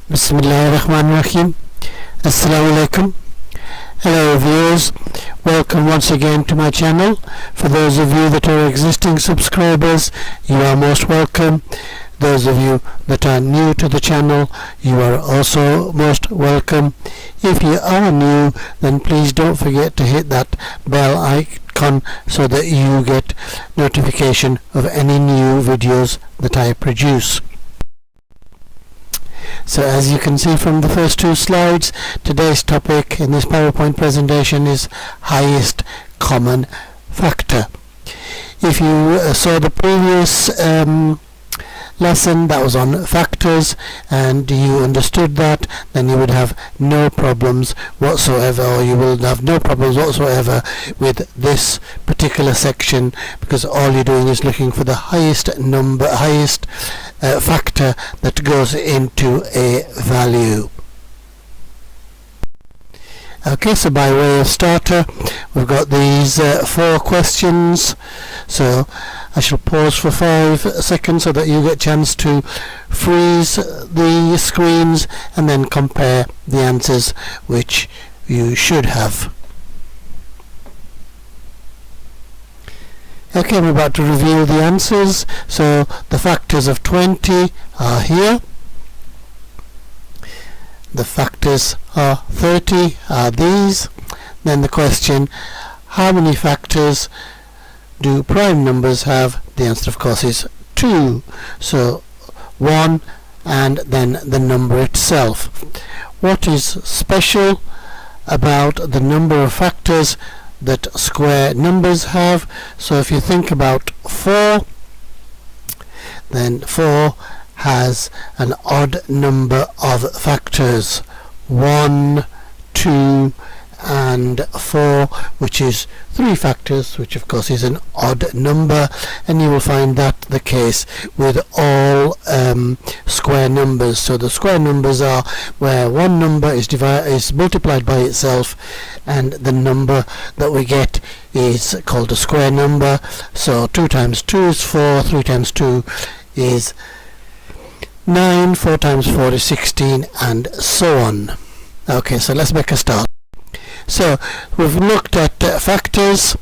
Bismillahirrahmanirrahim. Assalamu alaikum. Hello viewers, welcome once again to my channel. For those of you that are existing subscribers, you are most welcome. Those of you that are new to the channel, you are also most welcome. If you are new, then please don't forget to hit that bell icon so that you get notification of any new videos that I produce. So as you can see from the first two slides, today's topic in this PowerPoint presentation is highest common factor. If you saw the previous lesson that was on factors and you understood that, then you would have no problems whatsoever, or you will have no problems whatsoever with this particular section, because all you're doing is looking for the highest factor that goes into a value. Okay, so by way of starter, we've got these 4 questions. So I shall pause for 5 seconds so that you get a chance to freeze the screens and then compare the answers which you should have. Okay, I'm about to reveal the answers. So the factors of 20 are here. The factors of 30 are these. Then the question, how many factors do prime numbers have? The answer, of course, is 2. So 1 and then the number itself. What is special about the number of factors that square numbers have? So if you think about 4, then 4 has an odd number of factors, 1, 2 and 4, which is 3 factors, which of course is an odd number, and you will find that the case with all square numbers. So the square numbers are where one number is multiplied by itself, and the number that we get is called a square number. So 2 times 2 is 4, 3 times 2 is 9, 4 times 4 is 16, and so on. Okay, so let's make a start. So we've looked at factors,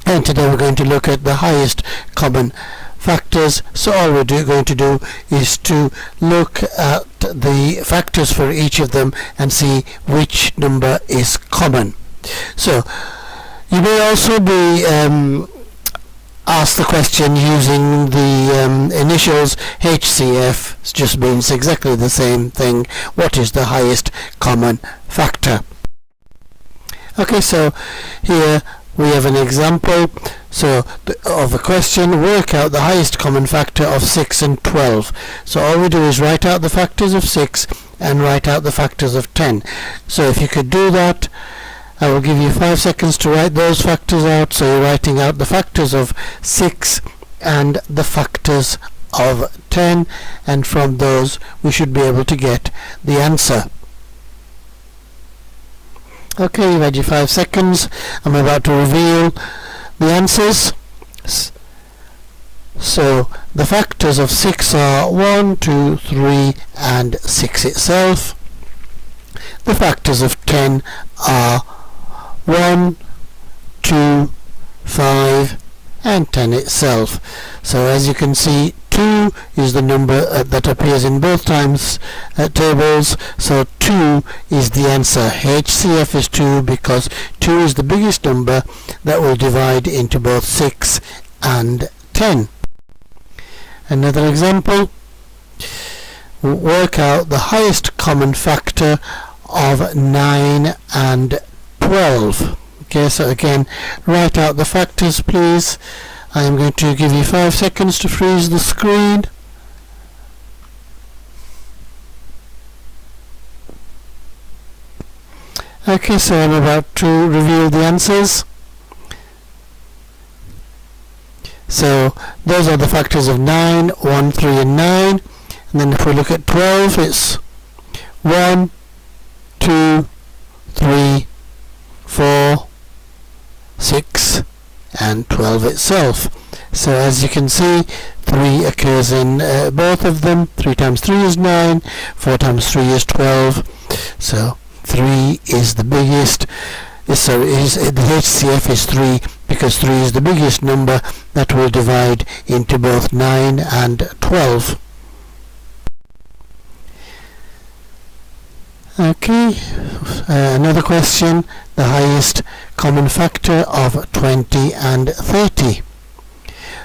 and today we're going to look at the highest common factors. So all we're going to do is to look at the factors for each of them and see which number is common. So you may also be ask the question using the initials HCF. It just means exactly the same thing. What is the highest common factor? Okay, so here we have an example. So of a question, work out the highest common factor of 6 and 12. So all we do is write out the factors of 6 and write out the factors of 10. So if you could do that, I will give you 5 seconds to write those factors out. So you're writing out the factors of 6 and the factors of 10, and from those we should be able to get the answer. Okay, you've had your 5 seconds. I'm about to reveal the answers. So the factors of 6 are 1, 2, 3 and 6 itself. The factors of 10 are 1, 2, 5 and 10 itself. So as you can see, 2 is the number that appears in both times tables, so 2 is the answer. HCF is 2 because 2 is the biggest number that will divide into both 6 and 10. Another example, work out the highest common factor of 9 and 12. Okay, so again, write out the factors please. I am going to give you 5 seconds to freeze the screen. Okay, so I'm about to reveal the answers. So those are the factors of 9, 1, 3 and 9. And then if we look at 12, it's 1, 2, 3, 4, 6 and 12 itself. So as you can see, 3 occurs in both of them. 3 times 3 is 9, 4 times 3 is 12, so 3 is the biggest. The HCF is 3 because 3 is the biggest number that will divide into both 9 and 12. Okay, another question, the highest common factor of 20 and 30.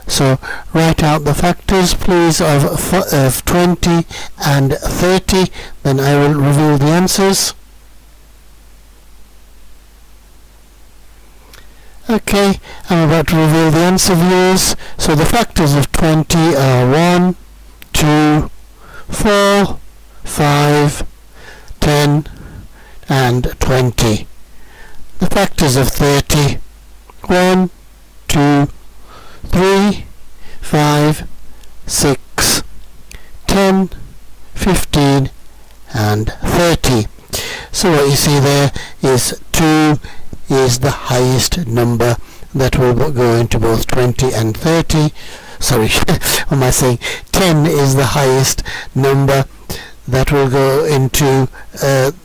So write out the factors please of 20 and 30, then I will reveal the answers. Okay, I'm about to reveal the answer viewers. So the factors of 20 are 1, 2, 4, 5, 10 and 20. The factors of 30, 1, 2, 3, 5, 6, 10, 15 and 30. So what you see there is 2 is the highest number that will go into both 20 and 30. Sorry, what am I saying? 10 is the highest number that will go into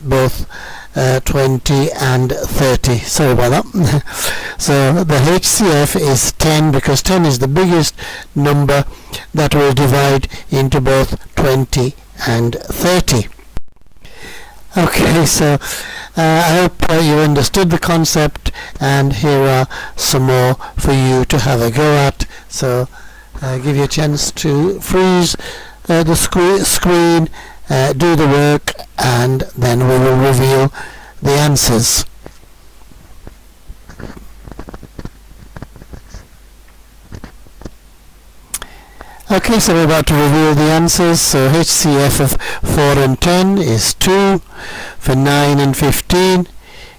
both 20 and 30. Sorry about that. So the HCF is 10 because 10 is the biggest number that will divide into both 20 and 30. Okay, so I hope you understood the concept, and here are some more for you to have a go at. So give you a chance to freeze the screen, do the work, and then we will reveal the answers. Okay, so we're about to reveal the answers. So HCF of 4 and 10 is 2. For 9 and 15,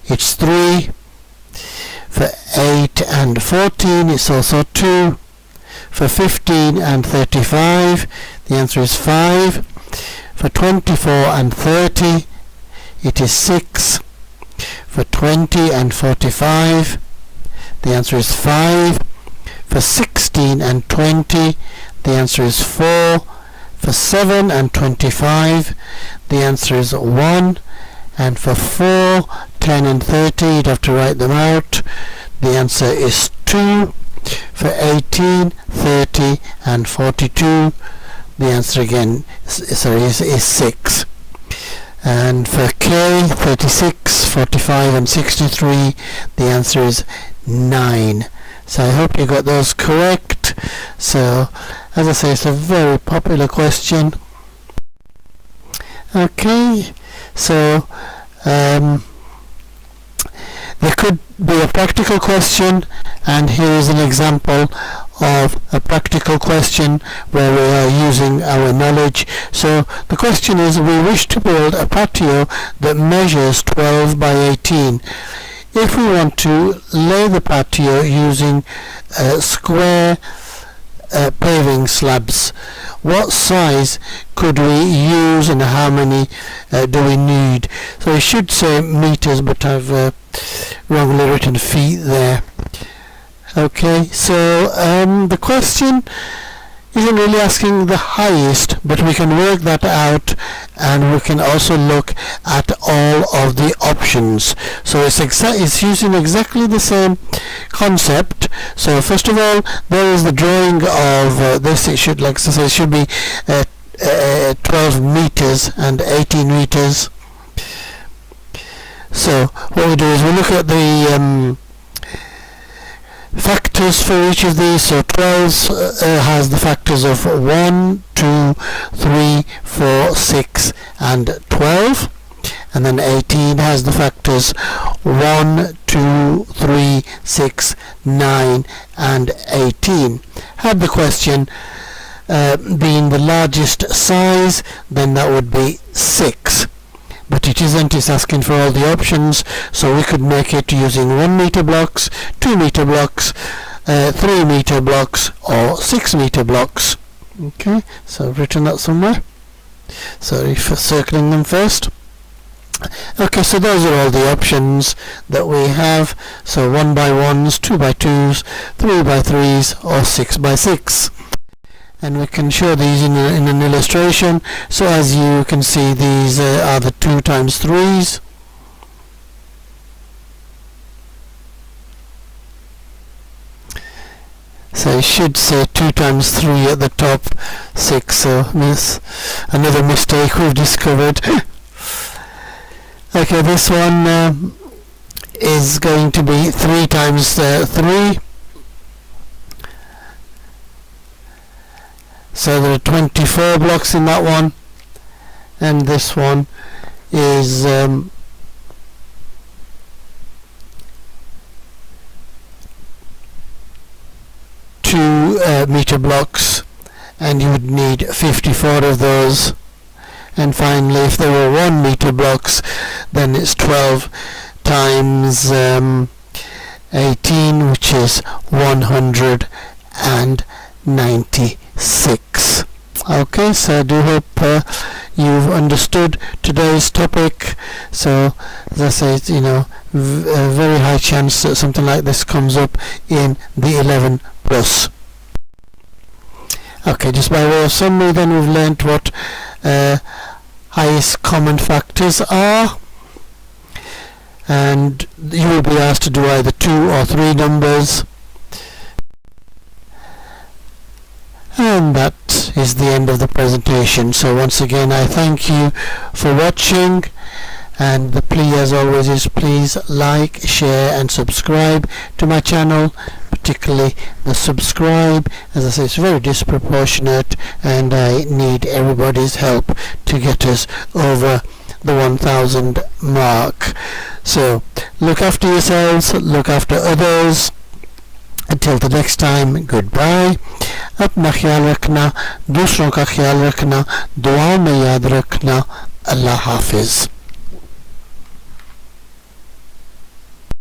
it's 3. For 8 and 14, it's also 2. For 15 and 35, the answer is 5. For 24 and 30, it is 6. For 20 and 45, the answer is 5. For 16 and 20, the answer is 4. For 7 and 25, the answer is 1. And for 4, 10 and 30, you'd have to write them out. The answer is 2. For 18, 30 and 42, the answer again is 6. And for K, 36, 45 and 63, the answer is 9. So I hope you got those correct. So as I say, it's a very popular question. Okay, so there could be a practical question, and here is an example of a practical question where we are using our knowledge. So the question is, we wish to build a patio that measures 12 by 18. If we want to lay the patio using square paving slabs, what size could we use and how many do we need? So I should say meters, but I've wrongly written feet there. Okay, so the question isn't really asking the highest, but we can work that out, and we can also look at all of the options. So it's using exactly the same concept. So first of all, there is the drawing of this. It should, like I say, it should be 12 meters and 18 meters. So what we do is we look at the factors for each of these. So 12 has the factors of 1, 2, 3, 4, 6 and 12, and then 18 has the factors 1, 2, 3, 6, 9 and 18. Had the question been the largest size, then that would be 6. But it isn't, it's asking for all the options, so we could make it using 1 meter blocks, 2 meter blocks, 3 meter blocks or 6 meter blocks. Okay, so I've written that somewhere. Sorry for circling them first. Okay, so those are all the options that we have. So 1 by 1s, 2 by 2s, 3 by 3s or 6 by 6. and we can show these in an illustration. So as you can see, these are the 2 times 3s. So it should say 2 times 3 at the top, 6. So another mistake we've discovered. Okay, this one is going to be 3 times 3. So there are 24 blocks in that one, and this one is 2 meter blocks, and you would need 54 of those. And finally, if there were 1 meter blocks, then it's 12 times 18, which is 196. Okay, so I do hope you've understood today's topic. So as I say, it's, a very high chance that something like this comes up in the 11 plus. Okay, just by way of summary, then we've learnt what highest common factors are, and you will be asked to do either 2 or 3 numbers, and that is the end of the presentation. So once again, I thank you for watching, and the plea as always is please like, share and subscribe to my channel, particularly the subscribe. As I say, it's very disproportionate, and I need everybody's help to get us over the 1000 mark. So look after yourselves, look after others. Until the next time, goodbye. अपना ख्याल रखना, दूसरों का ख्याल रखना, दुआ में याद रखना. अल्लाह हाफिज.